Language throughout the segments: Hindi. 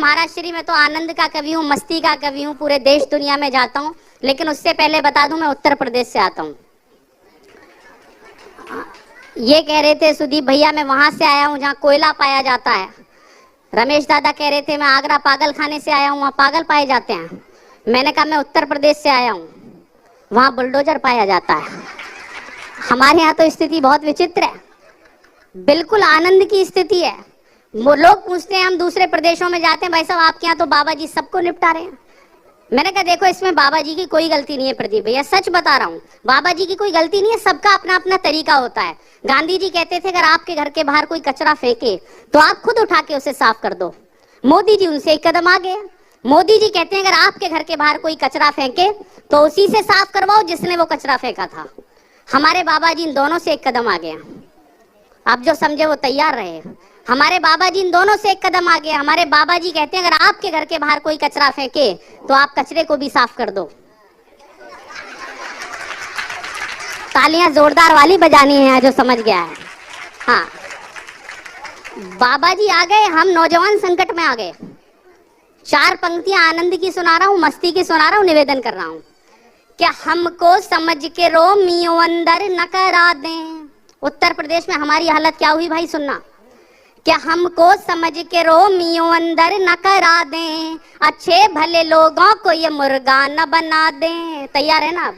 महाराष्ट्री में तो आनंद का कवि हूँ, मस्ती का कवि हूँ, पूरे देश दुनिया में जाता हूँ। लेकिन उससे पहले बता दूं मैं उत्तर प्रदेश से आता हूँ। ये कह रहे थे सुदीप भैया मैं वहां से आया हूँ जहाँ कोयला पाया जाता है। रमेश दादा कह रहे थे मैं आगरा पागल खाने से आया हूँ, वहाँ पागल पाए जाते हैं। मैंने कहा मैं उत्तर प्रदेश से आया हूँ, वहाँ बुलडोजर पाया जाता है। हमारे यहाँ तो स्थिति बहुत विचित्र है, बिल्कुल आनंद की स्थिति है। वो लोग पूछते हैं हम दूसरे प्रदेशों में जाते हैं, भाई साहब आपके यहाँ तो बाबा जी सबको निपटा रहे हैं। मैंने कहा देखो इसमें बाबा जी की कोई गलती नहीं है प्रदीप भैया, सच बता रहा हूँ, बाबा जी की कोई गलती नहीं है, सबका अपना अपना तरीका होता है। गांधी जी कहते थे अगर आपके घर के बाहर कोई कचरा फेंके तो आप खुद उठा के उसे साफ कर दो। मोदी जी उनसे एक कदम आगे। मोदी जी कहते हैं अगर आपके घर के बाहर कोई कचरा फेंके तो उसी से साफ करवाओ जिसने वो कचरा फेंका था। हमारे बाबा जी इन दोनों से एक कदम आगे हैं। आप जो समझे वो तैयार रहे। हमारे बाबा जी इन दोनों से एक कदम आगे। हमारे बाबा जी कहते हैं अगर आपके घर के बाहर कोई कचरा फेंके तो आप कचरे को भी साफ कर दो। तालियां जोरदार वाली बजानी है जो समझ गया है। हाँ, बाबा जी आ गए, हम नौजवान संकट में आ गए। 4 पंक्तियां आनंद की सुना रहा हूं, मस्ती की सुना रहा हूं, निवेदन कर रहा हूं। क्या हमको समझ के रोमियो अंदर न करा दें। उत्तर प्रदेश में हमारी हालत क्या हुई भाई सुनना। क्या हमको समझ के रोमियो अंदर न करा दें, अच्छे भले लोगों को ये मुर्गा न बना दें। तैयार है ना आप।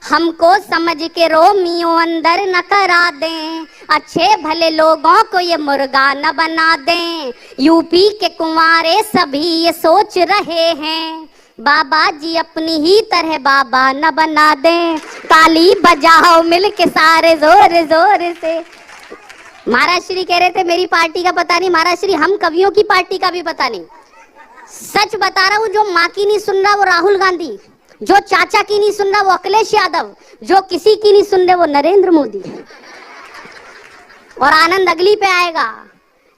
हमको समझ के रोमियो अंदर न करा दें, अच्छे भले लोगों को ये मुर्गा न बना दें। यूपी के कुंवारे सभी ये सोच रहे हैं, बाबा जी अपनी ही तरह बाबा न बना दें। ताली बजाओ मिल के सारे जोर जोर से। महाराज श्री कह रहे थे मेरी पार्टी का पता नहीं, महाराज श्री हम कवियों की पार्टी का भी पता नहीं। सच बता रहा हूँ, जो माँ की नहीं सुन रहा वो राहुल गांधी, जो चाचा की नहीं सुन रहा वो अखिलेश यादव, जो किसी की नहीं सुन रहे वो नरेंद्र मोदी। और आनंद अगली पे आएगा,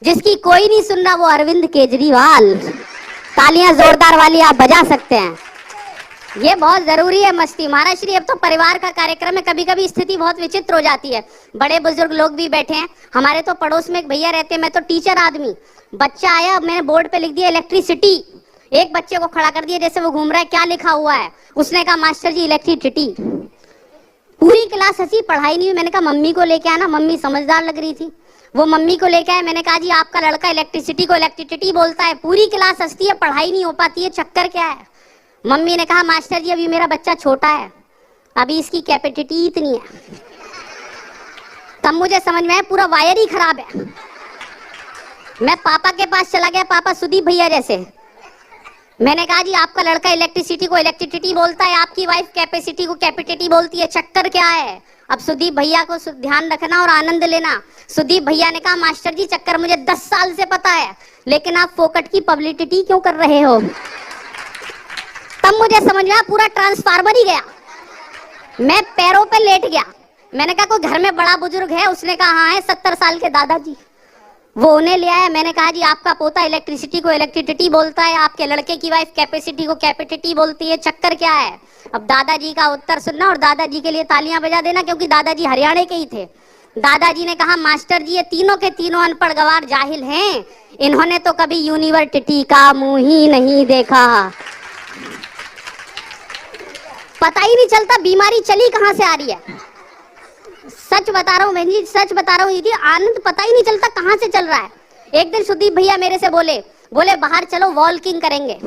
जिसकी कोई नहीं सुन रहा वो अरविंद केजरीवाल। तालियां जोरदार वाली आप बजा सकते हैं। ये बहुत जरूरी है मस्ती। महाराज श्री अब तो परिवार का कार्यक्रम है, कभी कभी स्थिति बहुत विचित्र हो जाती है। बड़े बुजुर्ग लोग भी बैठे हैं। हमारे तो पड़ोस में एक भैया रहते हैं, मैं तो टीचर आदमी। बच्चा आया, मैंने बोर्ड पे लिख दिया इलेक्ट्रिसिटी। एक बच्चे को खड़ा कर दिया जैसे वो घूम रहा है, क्या लिखा हुआ है। उसने कहा मास्टर जी इलेक्ट्रिसिटी। पूरी क्लास हंसी, पढ़ाई नहीं हुई। मैंने कहा मम्मी को लेके आना, मम्मी समझदार लग रही थी। वो मम्मी को लेके आए। मैंने कहा जी आपका लड़का इलेक्ट्रिसिटी को इलेक्ट्रिसिटी बोलता है। पूरी क्लास हंसती है, पढ़ाई नहीं हो पाती है, चक्कर क्या है। मम्मी ने कहा मास्टर जी अभी मेरा बच्चा छोटा है, अभी इसकी कैपेसिटी इतनी है। तब मुझे समझ में आया पूरा वायर ही खराब है। मैं पापा के पास चला गया, पापा सुदीप भैया जैसे। मैंने कहा जी आपका लड़का इलेक्ट्रिसिटी को इलेक्ट्रिसिटी बोलता है, आपकी वाइफ कैपेसिटी को कैपेसिटी बोलती है, चक्कर क्या है। अब सुदीप भैया को ध्यान रखना और आनंद लेना। सुदीप भैया ने कहा मास्टर जी चक्कर मुझे 10 साल से पता है, लेकिन आप फोकट की पब्लिसिटी क्यों कर रहे हो। तब मुझे समझ में आया पूरा ट्रांसफार्मर ही गया। मैं पैरों पे लेट गया। मैंने कहा कोई घर में बड़ा बुजुर्ग है। उसने कहा हाँ है, 70 साल के दादाजी। वो उन्हें ले आया। मैंने कहा जी आपका पोता इलेक्ट्रिसिटी को इलेक्ट्रिसिटी बोलता है, आपके लड़के की वाइफ कैपेसिटी को कैपेसिटी बोलती है, चक्कर क्या है। अब दादाजी का उत्तर सुनना और दादाजी के लिए तालियां बजा देना, क्योंकि दादाजी हरियाणा के ही थे। दादाजी ने कहा मास्टर जी ये तीनों के तीनों अनपढ़ गवार जाहिल हैं, इन्होंने तो कभी यूनिवर्सिटी का मुंह ही नहीं देखा। पता ही नहीं चलता बीमारी चली कहां से आ रही है। सच बता रहा हूँ बहन जी, सच बता रहा हूँ दीदी, आनंद पता ही नहीं चलता कहां से चल रहा है। एक दिन सुदीप भैया मेरे से बोले बाहर चलो वॉकिंग करेंगे।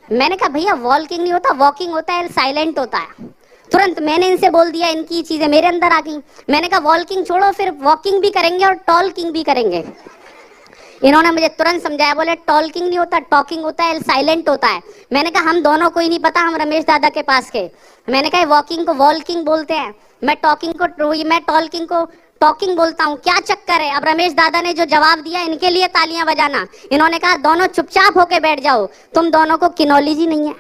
मैंने कहा भैया वॉकिंग नहीं होता, वॉकिंग होता है, साइलेंट होता है। तुरंत मैंने इनसे बोल दिया, इनकी चीजें मेरे अंदर आ गई। मैंने कहा वॉकिंग छोड़ो, फिर वॉकिंग भी करेंगे और टॉकिंग भी करेंगे। इन्होंने मुझे तुरंत समझाया, बोले टॉकिंग नहीं होता, टॉकिंग होता है, साइलेंट होता है। मैंने कहा हम दोनों को ही नहीं पता, हम रमेश दादा के पास के। मैंने कहा वॉकिंग को वॉकिंग बोलते हैं, मैं टॉकिंग को टॉकिंग बोलता हूँ, क्या चक्कर है। अब रमेश दादा ने जो जवाब दिया, इनके लिए तालियां बजाना। इन्होंने कहा दोनों चुपचाप होके बैठ जाओ, तुम दोनों को किनोलॉजी ही नहीं है।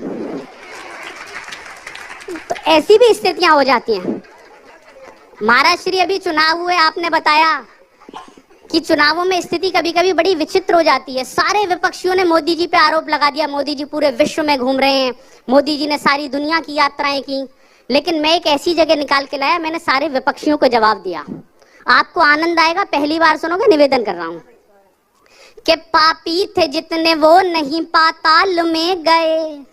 तो ऐसी भी स्थितियां हो जाती हैं। महाराज श्री अभी चुनाव हुए, आपने बताया कि चुनावों में स्थिति कभी कभी बड़ी विचित्र हो जाती है। सारे विपक्षियों ने मोदी जी पे आरोप लगा दिया, मोदी जी पूरे विश्व में घूम रहे हैं, मोदी जी ने सारी दुनिया की यात्राएं की। लेकिन मैं एक ऐसी जगह निकाल के लाया, मैंने सारे विपक्षियों को जवाब दिया। आपको आनंद आएगा, पहली बार सुनोगे, निवेदन कर रहा हूं। कि पापी थे जितने वो नहीं पाताल में गए,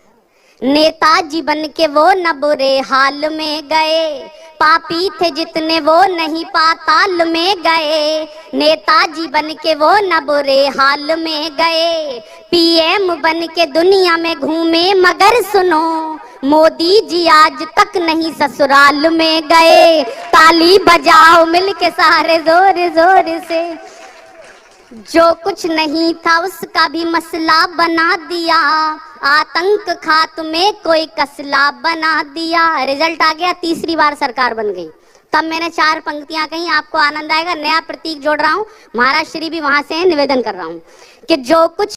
नेताजी बन के वो न बुरे हाल में गए। पापी थे जितने वो नहीं पाताल में गए, नेताजी बन के वो न बुरे हाल में गए। पीएम बन के दुनिया में घूमे मगर सुनो, मोदी जी आज तक नहीं ससुराल में गए। ताली बजाओ मिलके सारे जोर जोर से, जो कुछ नहीं था उसका भी मसला बना दिया, आतंक खात्मे कोई कसला बना दिया। रिजल्ट आ गया, तीसरी बार सरकार बन गई। तब मैंने 4 पंक्तियां कही, आपको आनंद आएगा। नया प्रतीक जोड़ रहा हूं, महाराज श्री भी वहां से निवेदन कर रहा हूं कि जो कुछ